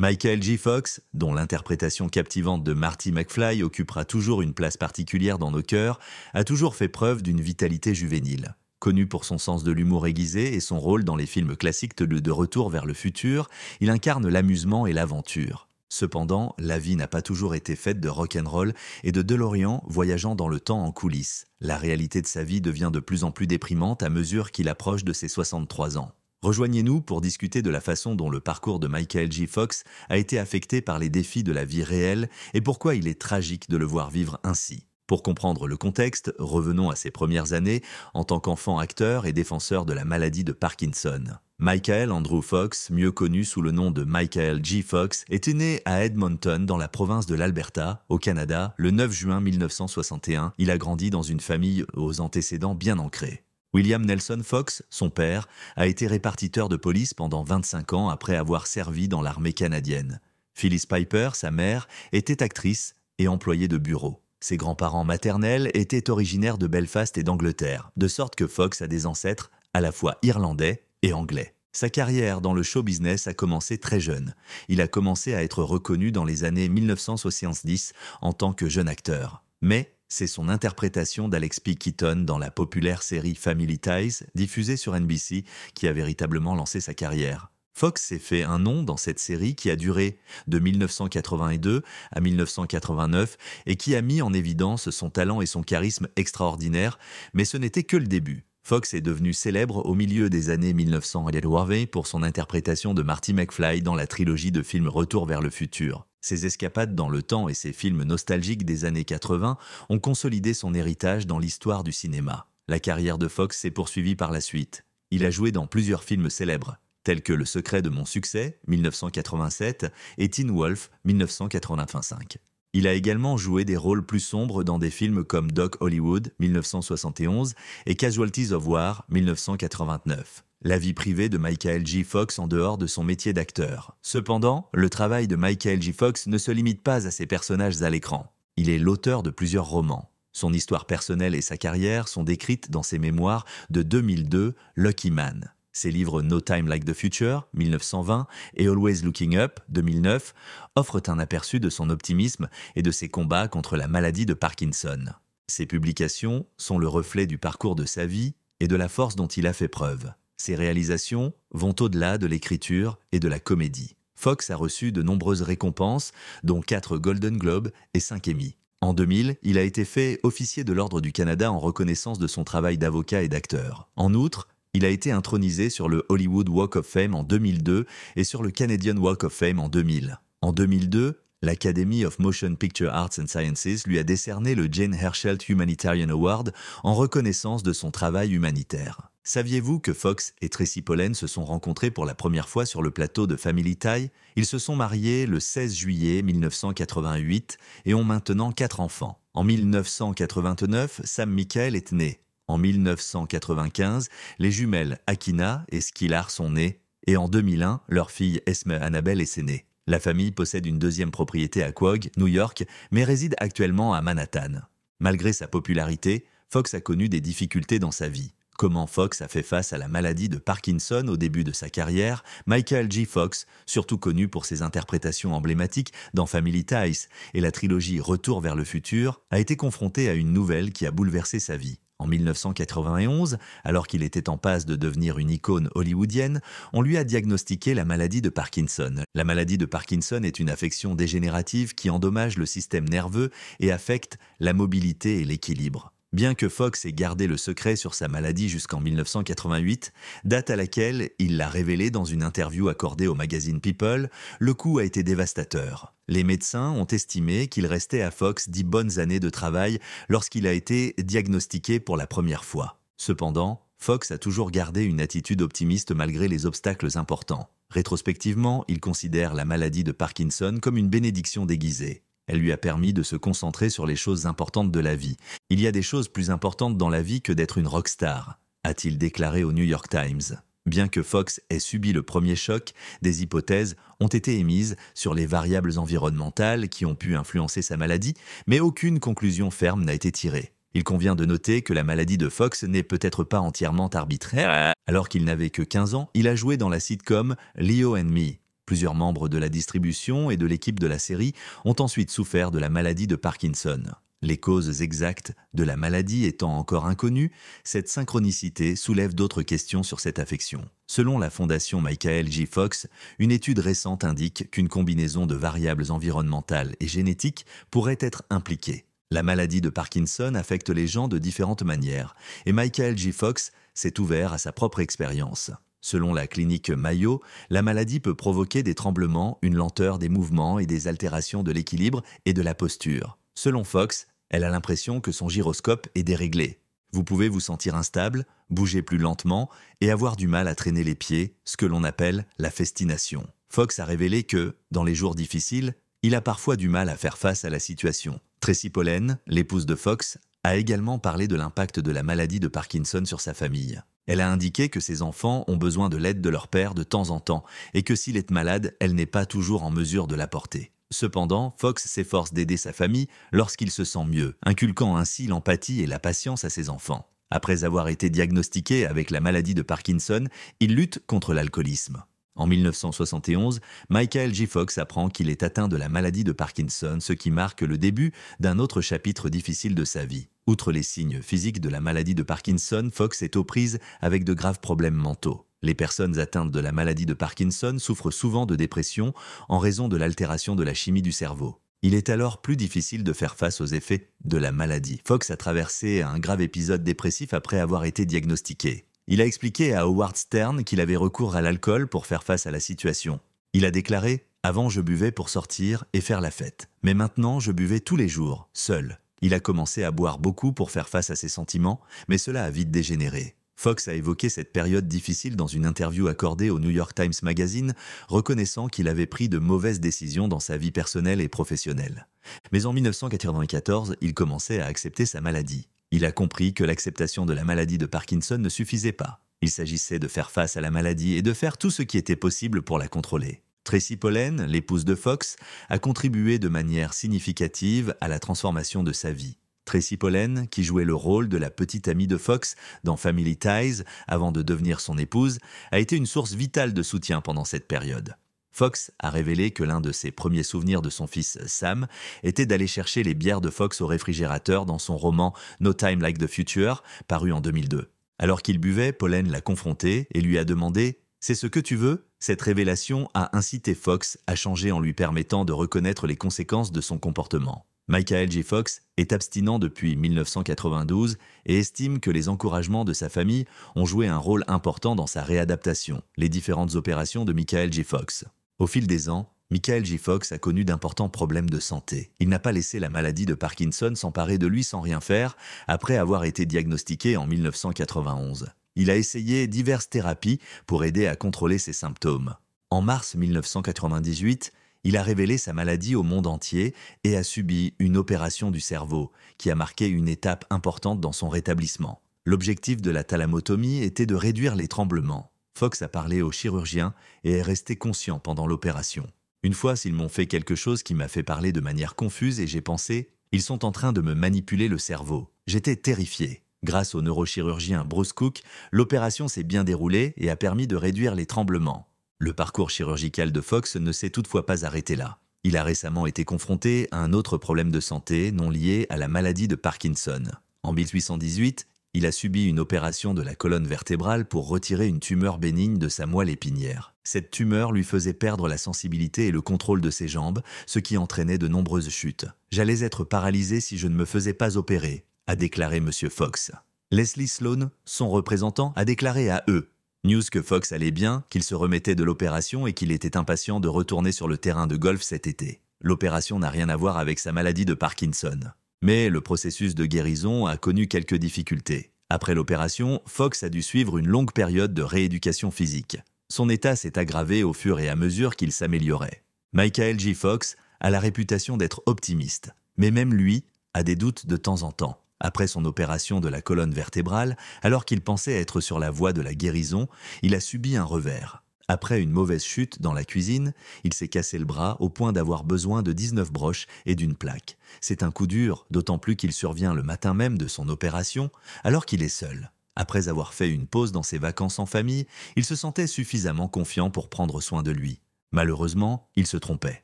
Michael J. Fox, dont l'interprétation captivante de Marty McFly occupera toujours une place particulière dans nos cœurs, a toujours fait preuve d'une vitalité juvénile. Connu pour son sens de l'humour aiguisé et son rôle dans les films classiques de Retour vers le futur, il incarne l'amusement et l'aventure. Cependant, la vie n'a pas toujours été faite de rock'n'roll et de DeLorean voyageant dans le temps en coulisses. La réalité de sa vie devient de plus en plus déprimante à mesure qu'il approche de ses 63 ans. Rejoignez-nous pour discuter de la façon dont le parcours de Michael J. Fox a été affecté par les défis de la vie réelle et pourquoi il est tragique de le voir vivre ainsi. Pour comprendre le contexte, revenons à ses premières années en tant qu'enfant acteur et défenseur de la maladie de Parkinson. Michael Andrew Fox, mieux connu sous le nom de Michael J. Fox, était né à Edmonton dans la province de l'Alberta, au Canada, le 9 juin 1961. Il a grandi dans une famille aux antécédents bien ancrés. William Nelson Fox, son père, a été répartiteur de police pendant 25 ans après avoir servi dans l'armée canadienne. Phyllis Piper, sa mère, était actrice et employée de bureau. Ses grands-parents maternels étaient originaires de Belfast et d'Angleterre, de sorte que Fox a des ancêtres à la fois irlandais et anglais. Sa carrière dans le show business a commencé très jeune. Il a commencé à être reconnu dans les années 1970 en tant que jeune acteur. Mais c'est son interprétation d'Alex P. Keaton dans la populaire série Family Ties, diffusée sur NBC, qui a véritablement lancé sa carrière. Fox s'est fait un nom dans cette série qui a duré de 1982 à 1989 et qui a mis en évidence son talent et son charisme extraordinaires, mais ce n'était que le début. Fox est devenu célèbre au milieu des années 1980 pour son interprétation de Marty McFly dans la trilogie de films Retour vers le futur. Ses escapades dans le temps et ses films nostalgiques des années 80 ont consolidé son héritage dans l'histoire du cinéma. La carrière de Fox s'est poursuivie par la suite. Il a joué dans plusieurs films célèbres, tels que Le secret de mon succès, 1987, et Teen Wolf, 1985. Il a également joué des rôles plus sombres dans des films comme Doc Hollywood, 1971, et Casualties of War, 1989. La vie privée de Michael J. Fox en dehors de son métier d'acteur. Cependant, le travail de Michael J. Fox ne se limite pas à ses personnages à l'écran. Il est l'auteur de plusieurs romans. Son histoire personnelle et sa carrière sont décrites dans ses mémoires de 2002, Lucky Man. Ses livres No Time Like the Future, 1920, et Always Looking Up, 2009, offrent un aperçu de son optimisme et de ses combats contre la maladie de Parkinson. Ces publications sont le reflet du parcours de sa vie et de la force dont il a fait preuve. Ses réalisations vont au-delà de l'écriture et de la comédie. Fox a reçu de nombreuses récompenses, dont 4 Golden Globes et 5 Emmy. En 2000, il a été fait officier de l'Ordre du Canada en reconnaissance de son travail d'avocat et d'acteur. En outre, il a été intronisé sur le Hollywood Walk of Fame en 2002 et sur le Canadian Walk of Fame en 2000. En 2002, l'Academy of Motion Picture Arts and Sciences lui a décerné le Jane Herschel Humanitarian Award en reconnaissance de son travail humanitaire. Saviez-vous que Fox et Tracy Pollan se sont rencontrés pour la première fois sur le plateau de Family Tie? Ils se sont mariés le 16 juillet 1988 et ont maintenant 4 enfants. En 1989, Sam Michael est né. En 1995, les jumelles Akina et Skylar sont nées, et en 2001, leur fille Esme Annabelle est née. La famille possède une deuxième propriété à Quogue, New York, mais réside actuellement à Manhattan. Malgré sa popularité, Fox a connu des difficultés dans sa vie. Comment Fox a fait face à la maladie de Parkinson au début de sa carrière, Michael J. Fox, surtout connu pour ses interprétations emblématiques dans Family Ties et la trilogie Retour vers le futur, a été confronté à une nouvelle qui a bouleversé sa vie. En 1991, alors qu'il était en passe de devenir une icône hollywoodienne, on lui a diagnostiqué la maladie de Parkinson. La maladie de Parkinson est une affection dégénérative qui endommage le système nerveux et affecte la mobilité et l'équilibre. Bien que Fox ait gardé le secret sur sa maladie jusqu'en 1988, date à laquelle il l'a révélé dans une interview accordée au magazine People, le coup a été dévastateur. Les médecins ont estimé qu'il restait à Fox 10 bonnes années de travail lorsqu'il a été diagnostiqué pour la première fois. Cependant, Fox a toujours gardé une attitude optimiste malgré les obstacles importants. Rétrospectivement, il considère la maladie de Parkinson comme une bénédiction déguisée. Elle lui a permis de se concentrer sur les choses importantes de la vie. Il y a des choses plus importantes dans la vie que d'être une rockstar, a-t-il déclaré au New York Times. Bien que Fox ait subi le premier choc, des hypothèses ont été émises sur les variables environnementales qui ont pu influencer sa maladie, mais aucune conclusion ferme n'a été tirée. Il convient de noter que la maladie de Fox n'est peut-être pas entièrement arbitraire. Alors qu'il n'avait que 15 ans, il a joué dans la sitcom Leo and Me. Plusieurs membres de la distribution et de l'équipe de la série ont ensuite souffert de la maladie de Parkinson. Les causes exactes de la maladie étant encore inconnues, cette synchronicité soulève d'autres questions sur cette affection. Selon la fondation Michael J. Fox, une étude récente indique qu'une combinaison de variables environnementales et génétiques pourrait être impliquée. La maladie de Parkinson affecte les gens de différentes manières, et Michael J. Fox s'est ouvert à sa propre expérience. Selon la clinique Mayo, la maladie peut provoquer des tremblements, une lenteur des mouvements et des altérations de l'équilibre et de la posture. Selon Fox, elle a l'impression que son gyroscope est déréglé. Vous pouvez vous sentir instable, bouger plus lentement et avoir du mal à traîner les pieds, ce que l'on appelle la festination. Fox a révélé que, dans les jours difficiles, il a parfois du mal à faire face à la situation. Tracy Pollen, l'épouse de Fox, a également parlé de l'impact de la maladie de Parkinson sur sa famille. Elle a indiqué que ses enfants ont besoin de l'aide de leur père de temps en temps et que s'il est malade, elle n'est pas toujours en mesure de l'apporter. Cependant, Fox s'efforce d'aider sa famille lorsqu'il se sent mieux, inculquant ainsi l'empathie et la patience à ses enfants. Après avoir été diagnostiqué avec la maladie de Parkinson, il lutte contre l'alcoolisme. En 1971, Michael J. Fox apprend qu'il est atteint de la maladie de Parkinson, ce qui marque le début d'un autre chapitre difficile de sa vie. Outre les signes physiques de la maladie de Parkinson, Fox est aux prises avec de graves problèmes mentaux. Les personnes atteintes de la maladie de Parkinson souffrent souvent de dépression en raison de l'altération de la chimie du cerveau. Il est alors plus difficile de faire face aux effets de la maladie. Fox a traversé un grave épisode dépressif après avoir été diagnostiqué. Il a expliqué à Howard Stern qu'il avait recours à l'alcool pour faire face à la situation. Il a déclaré « Avant, je buvais pour sortir et faire la fête. Mais maintenant, je buvais tous les jours, seul. » Il a commencé à boire beaucoup pour faire face à ses sentiments, mais cela a vite dégénéré. Fox a évoqué cette période difficile dans une interview accordée au New York Times Magazine, reconnaissant qu'il avait pris de mauvaises décisions dans sa vie personnelle et professionnelle. Mais en 1994, il commençait à accepter sa maladie. Il a compris que l'acceptation de la maladie de Parkinson ne suffisait pas. Il s'agissait de faire face à la maladie et de faire tout ce qui était possible pour la contrôler. Tracy Pollen, l'épouse de Fox, a contribué de manière significative à la transformation de sa vie. Tracy Pollen, qui jouait le rôle de la petite amie de Fox dans Family Ties avant de devenir son épouse, a été une source vitale de soutien pendant cette période. Fox a révélé que l'un de ses premiers souvenirs de son fils Sam était d'aller chercher les bières de Fox au réfrigérateur dans son roman No Time Like the Future, paru en 2002. Alors qu'il buvait, Pollen l'a confronté et lui a demandé « C'est ce que tu veux ?» Cette révélation a incité Fox à changer en lui permettant de reconnaître les conséquences de son comportement. Michael J. Fox est abstinent depuis 1992 et estime que les encouragements de sa famille ont joué un rôle important dans sa réadaptation, les différentes opérations de Michael J. Fox. Au fil des ans, Michael J. Fox a connu d'importants problèmes de santé. Il n'a pas laissé la maladie de Parkinson s'emparer de lui sans rien faire après avoir été diagnostiqué en 1991. Il a essayé diverses thérapies pour aider à contrôler ses symptômes. En mars 1998, il a révélé sa maladie au monde entier et a subi une opération du cerveau qui a marqué une étape importante dans son rétablissement. L'objectif de la thalamotomie était de réduire les tremblements. Fox a parlé au chirurgien et est resté conscient pendant l'opération. Une fois, ils m'ont fait quelque chose qui m'a fait parler de manière confuse et j'ai pensé « Ils sont en train de me manipuler le cerveau ». J'étais terrifié. Grâce au neurochirurgien Bruce Cook, l'opération s'est bien déroulée et a permis de réduire les tremblements. Le parcours chirurgical de Fox ne s'est toutefois pas arrêté là. Il a récemment été confronté à un autre problème de santé non lié à la maladie de Parkinson. En 1818, il a subi une opération de la colonne vertébrale pour retirer une tumeur bénigne de sa moelle épinière. Cette tumeur lui faisait perdre la sensibilité et le contrôle de ses jambes, ce qui entraînait de nombreuses chutes. « J'allais être paralysé si je ne me faisais pas opérer », a déclaré M. Fox. Leslie Sloan, son représentant, a déclaré à eux News que Fox allait bien, qu'il se remettait de l'opération et qu'il était impatient de retourner sur le terrain de golf cet été. L'opération n'a rien à voir avec sa maladie de Parkinson. Mais le processus de guérison a connu quelques difficultés. Après l'opération, Fox a dû suivre une longue période de rééducation physique. Son état s'est aggravé au fur et à mesure qu'il s'améliorait. Michael J. Fox a la réputation d'être optimiste, mais même lui a des doutes de temps en temps. Après son opération de la colonne vertébrale, alors qu'il pensait être sur la voie de la guérison, il a subi un revers. Après une mauvaise chute dans la cuisine, il s'est cassé le bras au point d'avoir besoin de 19 broches et d'une plaque. C'est un coup dur, d'autant plus qu'il survient le matin même de son opération, alors qu'il est seul. Après avoir fait une pause dans ses vacances en famille, il se sentait suffisamment confiant pour prendre soin de lui. Malheureusement, il se trompait.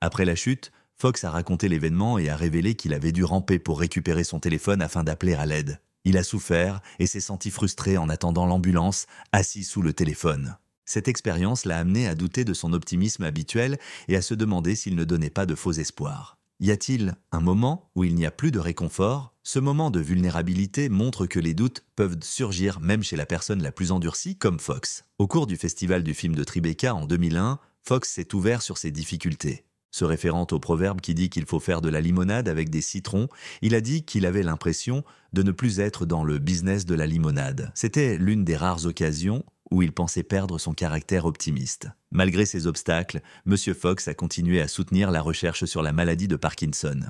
Après la chute, Fox a raconté l'événement et a révélé qu'il avait dû ramper pour récupérer son téléphone afin d'appeler à l'aide. Il a souffert et s'est senti frustré en attendant l'ambulance, assis sous le téléphone. Cette expérience l'a amené à douter de son optimisme habituel et à se demander s'il ne donnait pas de faux espoirs. Y a-t-il un moment où il n'y a plus de réconfort? Ce moment de vulnérabilité montre que les doutes peuvent surgir même chez la personne la plus endurcie comme Fox. Au cours du festival du film de Tribeca en 2001, Fox s'est ouvert sur ses difficultés. Se référant au proverbe qui dit qu'il faut faire de la limonade avec des citrons, il a dit qu'il avait l'impression de ne plus être dans le business de la limonade. C'était l'une des rares occasions où il pensait perdre son caractère optimiste. Malgré ces obstacles, M. Fox a continué à soutenir la recherche sur la maladie de Parkinson.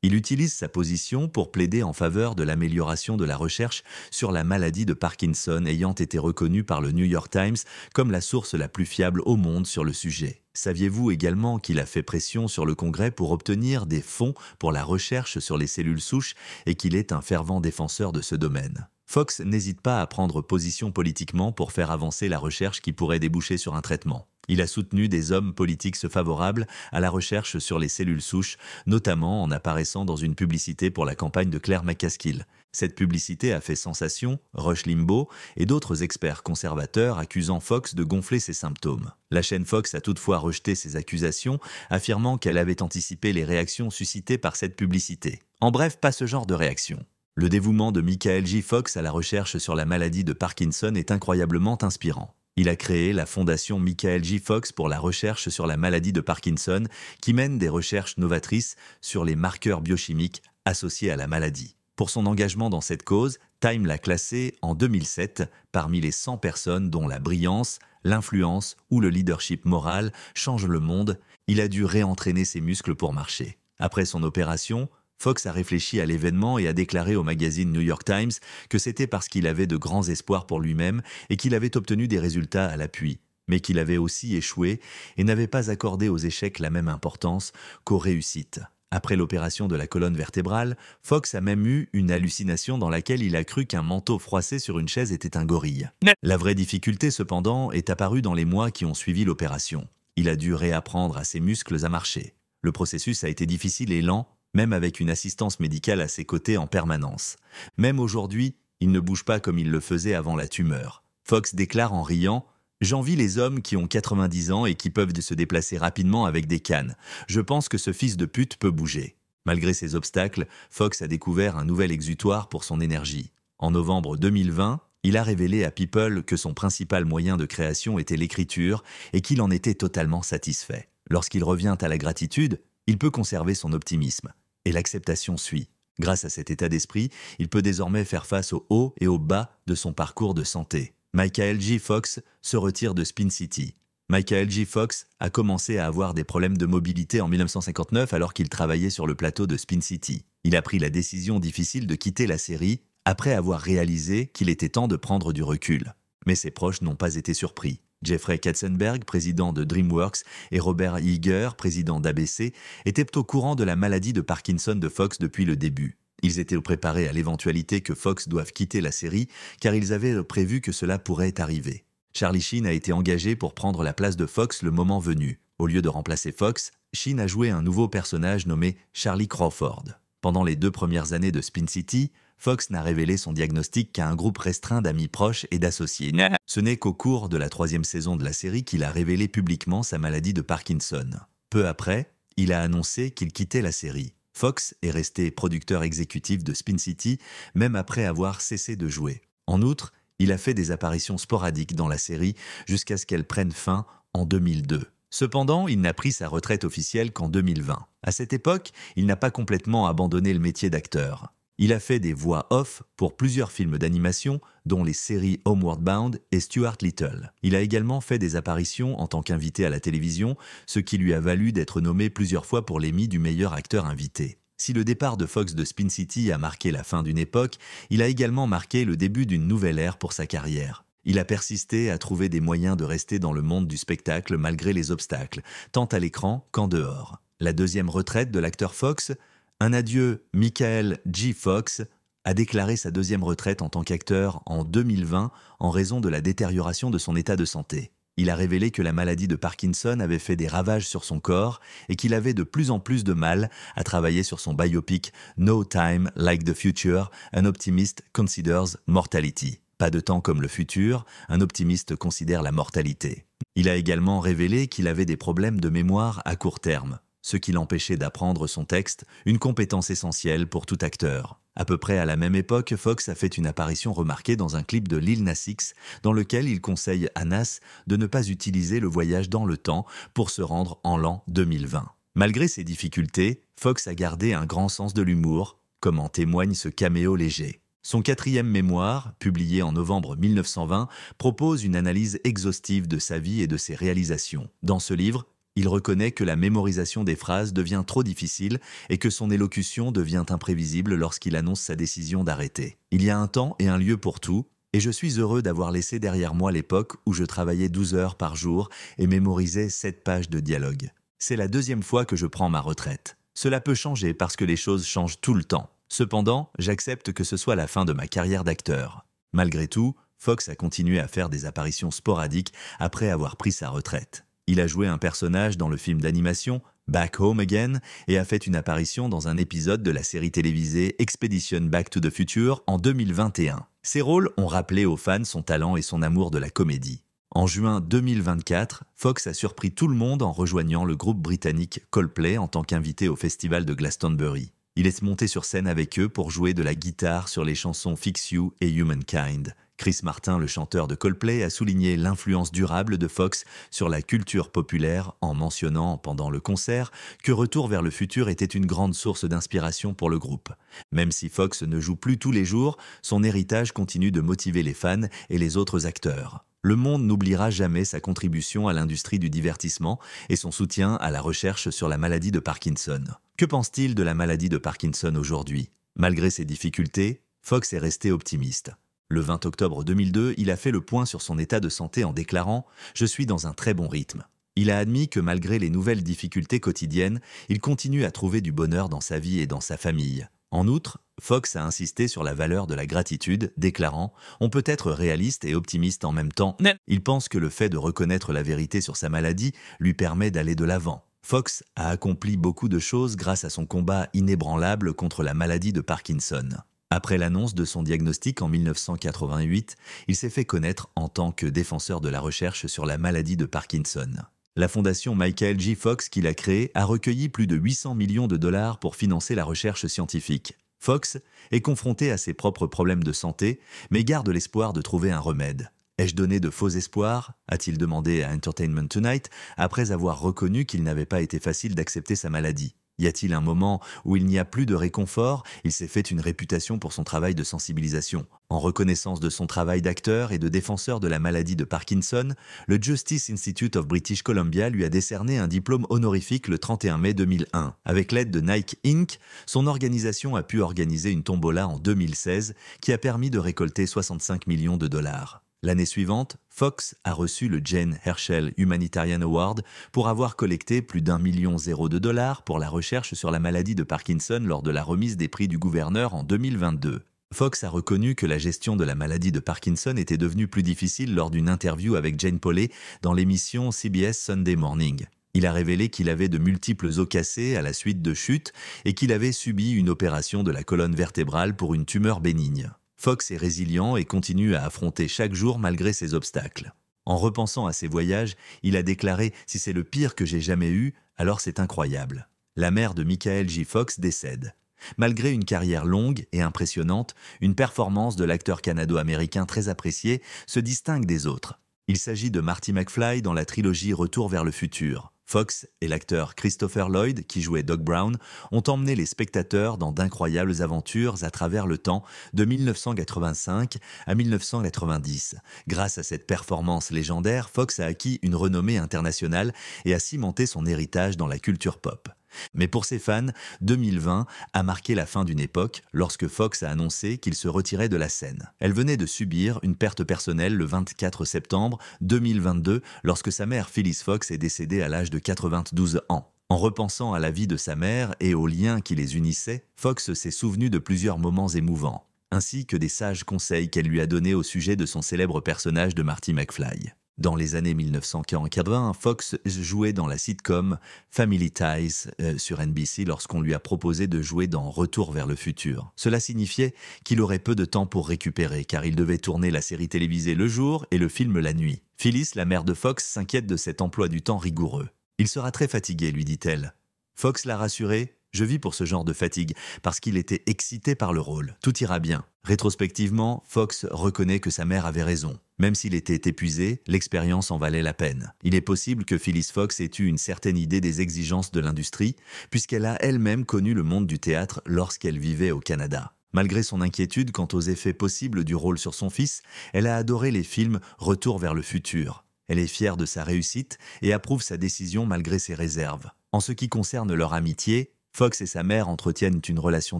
Il utilise sa position pour plaider en faveur de l'amélioration de la recherche sur la maladie de Parkinson ayant été reconnue par le New York Times comme la source la plus fiable au monde sur le sujet. Saviez-vous également qu'il a fait pression sur le Congrès pour obtenir des fonds pour la recherche sur les cellules souches et qu'il est un fervent défenseur de ce domaine? Fox n'hésite pas à prendre position politiquement pour faire avancer la recherche qui pourrait déboucher sur un traitement. Il a soutenu des hommes politiques favorables à la recherche sur les cellules souches, notamment en apparaissant dans une publicité pour la campagne de Claire McCaskill. Cette publicité a fait sensation, Rush Limbaugh et d'autres experts conservateurs accusant Fox de gonfler ses symptômes. La chaîne Fox a toutefois rejeté ces accusations, affirmant qu'elle avait anticipé les réactions suscitées par cette publicité. En bref, pas ce genre de réaction. Le dévouement de Michael J. Fox à la recherche sur la maladie de Parkinson est incroyablement inspirant. Il a créé la fondation Michael J. Fox pour la recherche sur la maladie de Parkinson, qui mène des recherches novatrices sur les marqueurs biochimiques associés à la maladie. Pour son engagement dans cette cause, Time l'a classé en 2007 parmi les 100 personnes dont la brillance, l'influence ou le leadership moral changent le monde. Il a dû réentraîner ses muscles pour marcher. Après son opération, Fox a réfléchi à l'événement et a déclaré au magazine New York Times que c'était parce qu'il avait de grands espoirs pour lui-même et qu'il avait obtenu des résultats à l'appui, mais qu'il avait aussi échoué et n'avait pas accordé aux échecs la même importance qu'aux réussites. Après l'opération de la colonne vertébrale, Fox a même eu une hallucination dans laquelle il a cru qu'un manteau froissé sur une chaise était un gorille. La vraie difficulté, cependant, est apparue dans les mois qui ont suivi l'opération. Il a dû réapprendre à ses muscles à marcher. Le processus a été difficile et lent, même avec une assistance médicale à ses côtés en permanence. Même aujourd'hui, il ne bouge pas comme il le faisait avant la tumeur. Fox déclare en riant « J'envie les hommes qui ont 90 ans et qui peuvent se déplacer rapidement avec des cannes. Je pense que ce fils de pute peut bouger. » Malgré ces obstacles, Fox a découvert un nouvel exutoire pour son énergie. En novembre 2020, il a révélé à People que son principal moyen de création était l'écriture et qu'il en était totalement satisfait. Lorsqu'il revient à la gratitude, il peut conserver son optimisme. Et l'acceptation suit. Grâce à cet état d'esprit, il peut désormais faire face aux hauts et aux bas de son parcours de santé. Michael J. Fox se retire de Spin City. Michael J. Fox a commencé à avoir des problèmes de mobilité en 1959 alors qu'il travaillait sur le plateau de Spin City. Il a pris la décision difficile de quitter la série après avoir réalisé qu'il était temps de prendre du recul. Mais ses proches n'ont pas été surpris. Jeffrey Katzenberg, président de DreamWorks, et Robert Iger, président d'ABC, étaient au courant de la maladie de Parkinson de Fox depuis le début. Ils étaient préparés à l'éventualité que Fox doive quitter la série, car ils avaient prévu que cela pourrait arriver. Charlie Sheen a été engagé pour prendre la place de Fox le moment venu. Au lieu de remplacer Fox, Sheen a joué un nouveau personnage nommé Charlie Crawford. Pendant les 2 premières années de Spin City, Fox n'a révélé son diagnostic qu'à un groupe restreint d'amis proches et d'associés. Ce n'est qu'au cours de la 3e saison de la série qu'il a révélé publiquement sa maladie de Parkinson. Peu après, il a annoncé qu'il quittait la série. Fox est resté producteur exécutif de Spin City, même après avoir cessé de jouer. En outre, il a fait des apparitions sporadiques dans la série jusqu'à ce qu'elle prenne fin en 2002. Cependant, il n'a pris sa retraite officielle qu'en 2020. À cette époque, il n'a pas complètement abandonné le métier d'acteur. Il a fait des voix off pour plusieurs films d'animation, dont les séries Homeward Bound et Stuart Little. Il a également fait des apparitions en tant qu'invité à la télévision, ce qui lui a valu d'être nommé plusieurs fois pour l'Emmy du meilleur acteur invité. Si le départ de Fox de Spin City a marqué la fin d'une époque, il a également marqué le début d'une nouvelle ère pour sa carrière. Il a persisté à trouver des moyens de rester dans le monde du spectacle malgré les obstacles, tant à l'écran qu'en dehors. La 2e retraite de l'acteur Fox, un adieu Michael J. Fox, a déclaré sa 2e retraite en tant qu'acteur en 2020 en raison de la détérioration de son état de santé. Il a révélé que la maladie de Parkinson avait fait des ravages sur son corps et qu'il avait de plus en plus de mal à travailler sur son biopic No Time Like the Future, An Optimist Considers Mortality. Pas de temps comme le futur, un optimiste considère la mortalité. Il a également révélé qu'il avait des problèmes de mémoire à court terme, ce qui l'empêchait d'apprendre son texte, une compétence essentielle pour tout acteur. À peu près à la même époque, Fox a fait une apparition remarquée dans un clip de Lil Nas X, dans lequel il conseille à Nas de ne pas utiliser le voyage dans le temps pour se rendre en l'an 2020. Malgré ses difficultés, Fox a gardé un grand sens de l'humour, comme en témoigne ce caméo léger. Son 4e mémoire, publié en novembre 1920, propose une analyse exhaustive de sa vie et de ses réalisations. Dans ce livre, il reconnaît que la mémorisation des phrases devient trop difficile et que son élocution devient imprévisible lorsqu'il annonce sa décision d'arrêter. Il y a un temps et un lieu pour tout, et je suis heureux d'avoir laissé derrière moi l'époque où je travaillais 12 heures par jour et mémorisais 7 pages de dialogue. C'est la 2e fois que je prends ma retraite. Cela peut changer parce que les choses changent tout le temps. Cependant, j'accepte que ce soit la fin de ma carrière d'acteur. Malgré tout, Fox a continué à faire des apparitions sporadiques après avoir pris sa retraite. Il a joué un personnage dans le film d'animation Back Home Again et a fait une apparition dans un épisode de la série télévisée Expedition Back to the Future en 2021. Ces rôles ont rappelé aux fans son talent et son amour de la comédie. En juin 2024, Fox a surpris tout le monde en rejoignant le groupe britannique Coldplay en tant qu'invité au festival de Glastonbury. Il est monté sur scène avec eux pour jouer de la guitare sur les chansons Fix You et Humankind. Chris Martin, le chanteur de Coldplay, a souligné l'influence durable de Fox sur la culture populaire en mentionnant pendant le concert que Retour vers le futur était une grande source d'inspiration pour le groupe. Même si Fox ne joue plus tous les jours, son héritage continue de motiver les fans et les autres acteurs. Le monde n'oubliera jamais sa contribution à l'industrie du divertissement et son soutien à la recherche sur la maladie de Parkinson. Que pense-t-il de la maladie de Parkinson aujourd'hui? Malgré ses difficultés, Fox est resté optimiste. Le 20 octobre 2002, il a fait le point sur son état de santé en déclarant « Je suis dans un très bon rythme ». Il a admis que malgré les nouvelles difficultés quotidiennes, il continue à trouver du bonheur dans sa vie et dans sa famille. En outre, Fox a insisté sur la valeur de la gratitude, déclarant « On peut être réaliste et optimiste en même temps ». Il pense que le fait de reconnaître la vérité sur sa maladie lui permet d'aller de l'avant. Fox a accompli beaucoup de choses grâce à son combat inébranlable contre la maladie de Parkinson. Après l'annonce de son diagnostic en 1988, il s'est fait connaître en tant que défenseur de la recherche sur la maladie de Parkinson. La fondation Michael J. Fox qu'il a créée a recueilli plus de 800 millions de dollars pour financer la recherche scientifique. Fox est confronté à ses propres problèmes de santé, mais garde l'espoir de trouver un remède. « Ai-je donné de faux espoirs ?» a-t-il demandé à Entertainment Tonight après avoir reconnu qu'il n'avait pas été facile d'accepter sa maladie. Y a-t-il un moment où il n'y a plus de réconfort? Il s'est fait une réputation pour son travail de sensibilisation. En reconnaissance de son travail d'acteur et de défenseur de la maladie de Parkinson, le Justice Institute of British Columbia lui a décerné un diplôme honorifique le 31 mai 2001. Avec l'aide de Nike Inc., son organisation a pu organiser une tombola en 2016 qui a permis de récolter 65 millions de dollars. L'année suivante, Fox a reçu le Jane Herschel Humanitarian Award pour avoir collecté plus d'1,0 million de dollars pour la recherche sur la maladie de Parkinson lors de la remise des prix du gouverneur en 2022. Fox a reconnu que la gestion de la maladie de Parkinson était devenue plus difficile lors d'une interview avec Jane Pauley dans l'émission CBS Sunday Morning. Il a révélé qu'il avait de multiples os cassés à la suite de chutes et qu'il avait subi une opération de la colonne vertébrale pour une tumeur bénigne. Fox est résilient et continue à affronter chaque jour malgré ses obstacles. En repensant à ses voyages, il a déclaré « Si c'est le pire que j'ai jamais eu, alors c'est incroyable ». La mère de Michael J. Fox décède. Malgré une carrière longue et impressionnante, une performance de l'acteur canado-américain très apprécié se distingue des autres. Il s'agit de Marty McFly dans la trilogie Retour vers le futur. Fox et l'acteur Christopher Lloyd, qui jouait Doc Brown, ont emmené les spectateurs dans d'incroyables aventures à travers le temps de 1985 à 1990. Grâce à cette performance légendaire, Fox a acquis une renommée internationale et a cimenté son héritage dans la culture pop. Mais pour ses fans, 2020 a marqué la fin d'une époque lorsque Fox a annoncé qu'il se retirait de la scène. Elle venait de subir une perte personnelle le 24 septembre 2022 lorsque sa mère Phyllis Fox est décédée à l'âge de 92 ans. En repensant à la vie de sa mère et aux liens qui les unissaient, Fox s'est souvenu de plusieurs moments émouvants, ainsi que des sages conseils qu'elle lui a donnés au sujet de son célèbre personnage de Marty McFly. Dans les années 1980, Fox jouait dans la sitcom Family Ties sur NBC lorsqu'on lui a proposé de jouer dans Retour vers le futur. Cela signifiait qu'il aurait peu de temps pour récupérer car il devait tourner la série télévisée le jour et le film la nuit. Phyllis, la mère de Fox, s'inquiète de cet emploi du temps rigoureux. « Il sera très fatigué », lui dit-elle. Fox l'a rassuré. « Je vis pour ce genre de fatigue, parce qu'il était excité par le rôle. Tout ira bien. » Rétrospectivement, Fox reconnaît que sa mère avait raison. Même s'il était épuisé, l'expérience en valait la peine. Il est possible que Phyllis Fox ait eu une certaine idée des exigences de l'industrie, puisqu'elle a elle-même connu le monde du théâtre lorsqu'elle vivait au Canada. Malgré son inquiétude quant aux effets possibles du rôle sur son fils, elle a adoré les films Retour vers le futur. Elle est fière de sa réussite et approuve sa décision malgré ses réserves. En ce qui concerne leur amitié, Fox et sa mère entretiennent une relation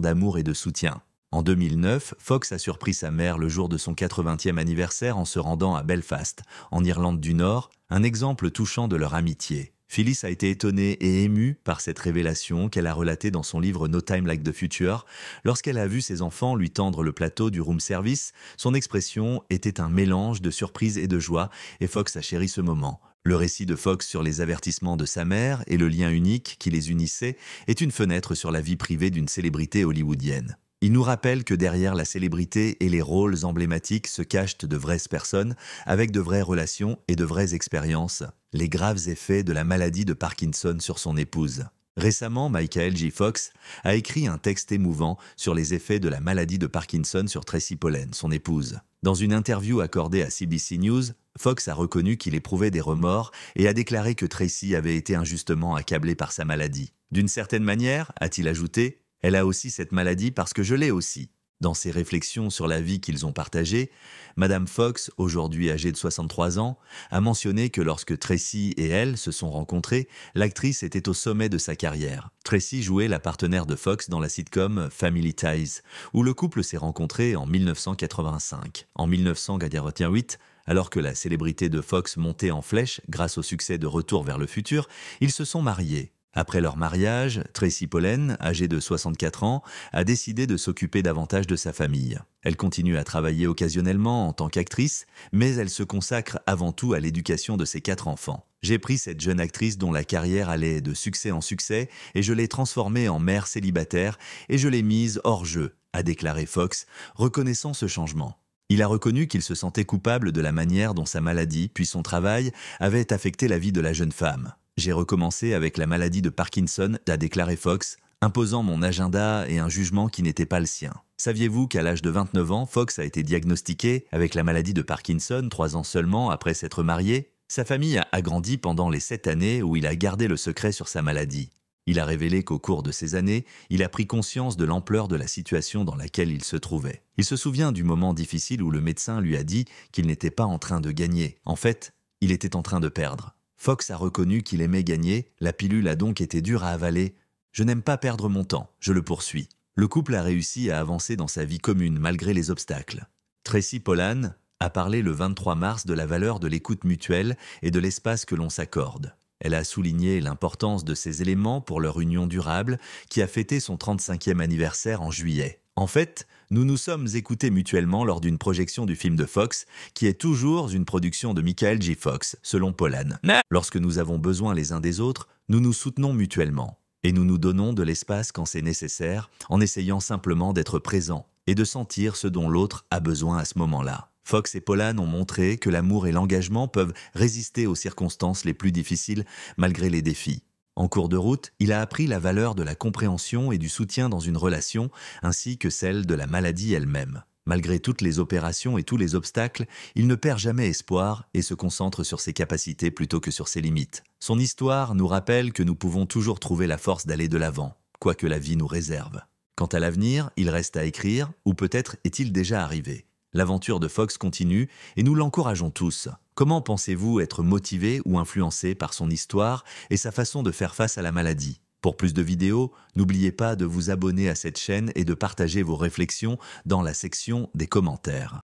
d'amour et de soutien. En 2009, Fox a surpris sa mère le jour de son 80e anniversaire en se rendant à Belfast, en Irlande du Nord, un exemple touchant de leur amitié. Phyllis a été étonnée et émue par cette révélation qu'elle a relatée dans son livre No Time Like the Future. Lorsqu'elle a vu ses enfants lui tendre le plateau du room service, son expression était un mélange de surprise et de joie, et Fox a chéri ce moment. Le récit de Fox sur les avertissements de sa mère et le lien unique qui les unissait est une fenêtre sur la vie privée d'une célébrité hollywoodienne. Il nous rappelle que derrière la célébrité et les rôles emblématiques se cachent de vraies personnes, avec de vraies relations et de vraies expériences, les graves effets de la maladie de Parkinson sur son épouse. Récemment, Michael J. Fox a écrit un texte émouvant sur les effets de la maladie de Parkinson sur Tracy Pollan, son épouse. Dans une interview accordée à CBC News, Fox a reconnu qu'il éprouvait des remords et a déclaré que Tracy avait été injustement accablée par sa maladie. D'une certaine manière, a-t-il ajouté, elle a aussi cette maladie parce que je l'ai aussi. Dans ses réflexions sur la vie qu'ils ont partagée, Madame Fox, aujourd'hui âgée de 63 ans, a mentionné que lorsque Tracy et elle se sont rencontrés, l'actrice était au sommet de sa carrière. Tracy jouait la partenaire de Fox dans la sitcom Family Ties, où le couple s'est rencontré en 1985. En 1988, alors que la célébrité de Fox montait en flèche grâce au succès de Retour vers le futur, ils se sont mariés. Après leur mariage, Tracy Pollan, âgée de 64 ans, a décidé de s'occuper davantage de sa famille. Elle continue à travailler occasionnellement en tant qu'actrice, mais elle se consacre avant tout à l'éducation de ses 4 enfants. J'ai pris cette jeune actrice dont la carrière allait de succès en succès et je l'ai transformée en mère célibataire et je l'ai mise hors jeu, a déclaré Fox, reconnaissant ce changement. Il a reconnu qu'il se sentait coupable de la manière dont sa maladie, puis son travail, avaient affecté la vie de la jeune femme. J'ai recommencé avec la maladie de Parkinson, a déclaré Fox, imposant mon agenda et un jugement qui n'était pas le sien. Saviez-vous qu'à l'âge de 29 ans, Fox a été diagnostiqué avec la maladie de Parkinson 3 ans seulement après s'être marié? Sa famille a grandi pendant les 7 années où il a gardé le secret sur sa maladie. Il a révélé qu'au cours de ces années, il a pris conscience de l'ampleur de la situation dans laquelle il se trouvait. Il se souvient du moment difficile où le médecin lui a dit qu'il n'était pas en train de gagner. En fait, il était en train de perdre. Fox a reconnu qu'il aimait gagner, la pilule a donc été dure à avaler. « Je n'aime pas perdre mon temps, je le poursuis ». Le couple a réussi à avancer dans sa vie commune malgré les obstacles. Tracy Pollan a parlé le 23 mars de la valeur de l'écoute mutuelle et de l'espace que l'on s'accorde. Elle a souligné l'importance de ces éléments pour leur union durable qui a fêté son 35e anniversaire en juillet. En fait, nous nous sommes écoutés mutuellement lors d'une projection du film de Fox, qui est toujours une production de Michael J. Fox, selon Pollan. Lorsque nous avons besoin les uns des autres, nous nous soutenons mutuellement. Et nous nous donnons de l'espace quand c'est nécessaire, en essayant simplement d'être présents et de sentir ce dont l'autre a besoin à ce moment-là. Fox et Pollan ont montré que l'amour et l'engagement peuvent résister aux circonstances les plus difficiles malgré les défis. En cours de route, il a appris la valeur de la compréhension et du soutien dans une relation, ainsi que celle de la maladie elle-même. Malgré toutes les opérations et tous les obstacles, il ne perd jamais espoir et se concentre sur ses capacités plutôt que sur ses limites. Son histoire nous rappelle que nous pouvons toujours trouver la force d'aller de l'avant, quoi que la vie nous réserve. Quant à l'avenir, il reste à écrire, ou peut-être est-il déjà arrivé. L'aventure de Fox continue et nous l'encourageons tous. Comment pensez-vous être motivé ou influencé par son histoire et sa façon de faire face à la maladie? Pour plus de vidéos, n'oubliez pas de vous abonner à cette chaîne et de partager vos réflexions dans la section des commentaires.